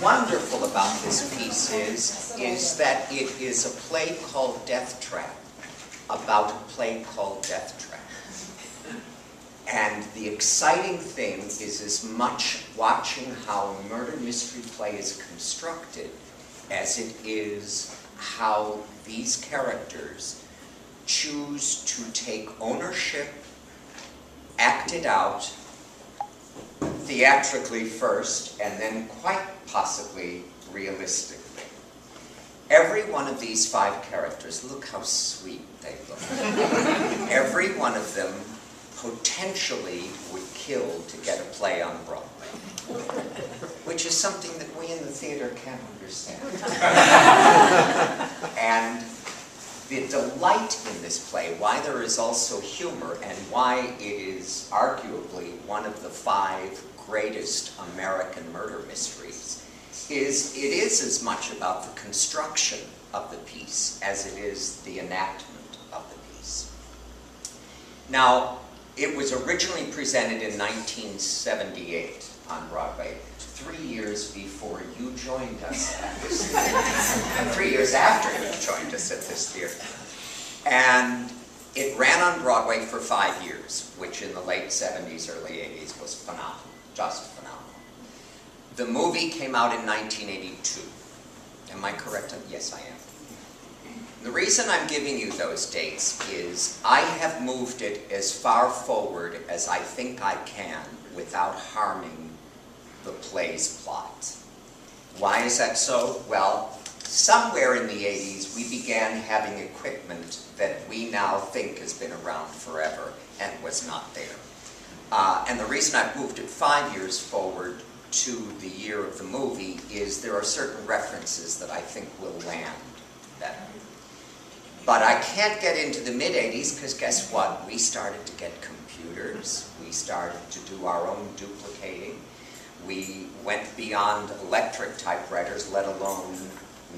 wonderful about this piece is that it is a play called Deathtrap about a play called Deathtrap. And the exciting thing is as much watching how a murder mystery play is constructed as it is how these characters choose to take ownership, act it out, theatrically first, and then quite possibly realistically. Every one of these 5 characters, look how sweet they look. Every one of them potentially would kill to get a play on Broadway, which is something that we in the theater can't understand. And the delight in this play, why there is also humor, and why it is arguably one of the 5 greatest American murder mysteries, is it is as much about the construction of the piece as it is the enactment of the piece. Now, it was originally presented in 1978 on Broadway, 3 years before you joined us at this theater. 3 years after you joined us at this theater. And it ran on Broadway for 5 years, which in the late 70s, early 80s was phenomenal, just phenomenal. The movie came out in 1982. Am I correct? Yes, I am. The reason I'm giving you those dates is I have moved it as far forward as I think I can without harming the play's plot. Why is that so? Well, somewhere in the 80s we began having equipment that we now think has been around forever and was not there. And the reason I've moved it 5 years forward to the year of the movie is there are certain references that I think will land better. But I can't get into the mid-80s because guess what? We started to get computers. We started to do our own duplicating. We went beyond electric typewriters, let alone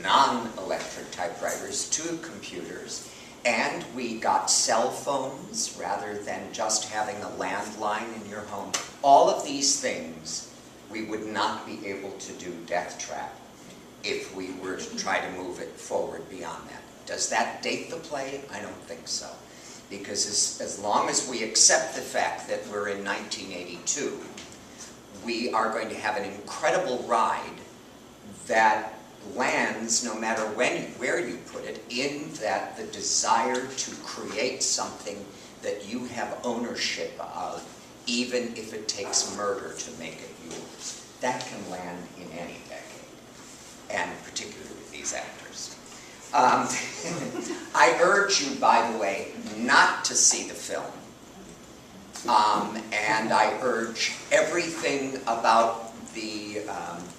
non-electric typewriters, to computers. And we got cell phones rather than just having a landline in your home. All of these things, we would not be able to do Deathtrap if we were to try to move it forward beyond that. Does that date the play? I don't think so. Because as long as we accept the fact that we're in 1982, we are going to have an incredible ride that lands, no matter where you put it, in that the desire to create something that you have ownership of, even if it takes murder to make it yours. That can land in any decade, and particularly with these actors. I urge you, by the way, not to see the film. And I urge everything about the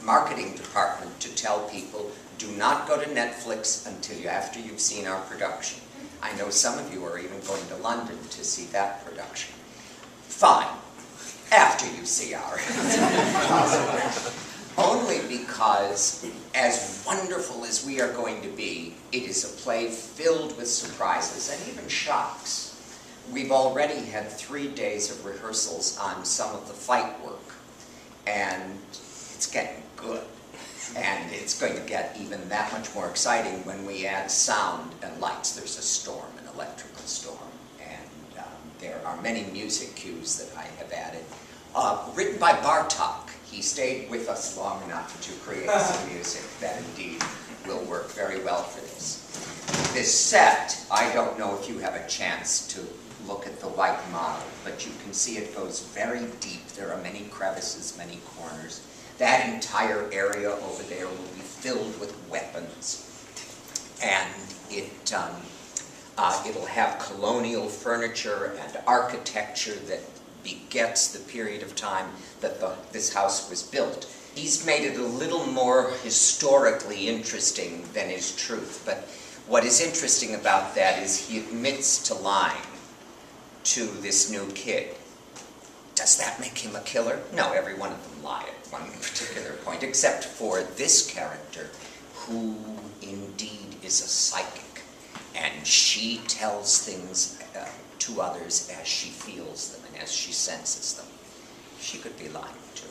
marketing department to tell people, do not go to Netflix until after you've seen our production. I know some of you are even going to London to see that production. Fine, after you see ours. Only because, as wonderful as we are going to be, it is a play filled with surprises and even shocks. We've already had 3 days of rehearsals on some of the fight work, and it's getting good. And it's going to get even that much more exciting when we add sound and lights. There's a storm, an electrical storm, and there are many music cues that I have added. Written by Bartok. He stayed with us long enough to create some music that indeed will work very well for this. This set, I don't know if you have a chance to look at the white model, but you can see it goes very deep. There are many crevices, many corners. That entire area over there will be filled with weapons. And it'll have colonial furniture and architecture that begets the period of time that this house was built. He's made it a little more historically interesting than is truth, but what is interesting about that is he admits to lying to this new kid. Does that make him a killer? No, every one of them lie at one particular point, except for this character, who indeed is a psychic, and she tells things to others as she feels them and as she senses them. She could be lying too.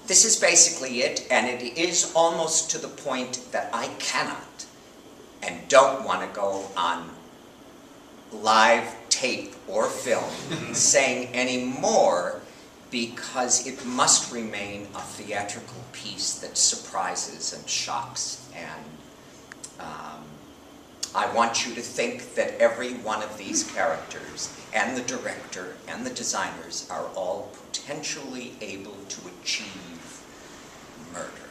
this is basically it, and it is almost to the point that I cannot and don't want to go on live tape or film saying any more, because it must remain a theatrical piece that surprises and shocks. And I want you to think that every one of these characters, and the director and the designers, are all potentially able to achieve murder.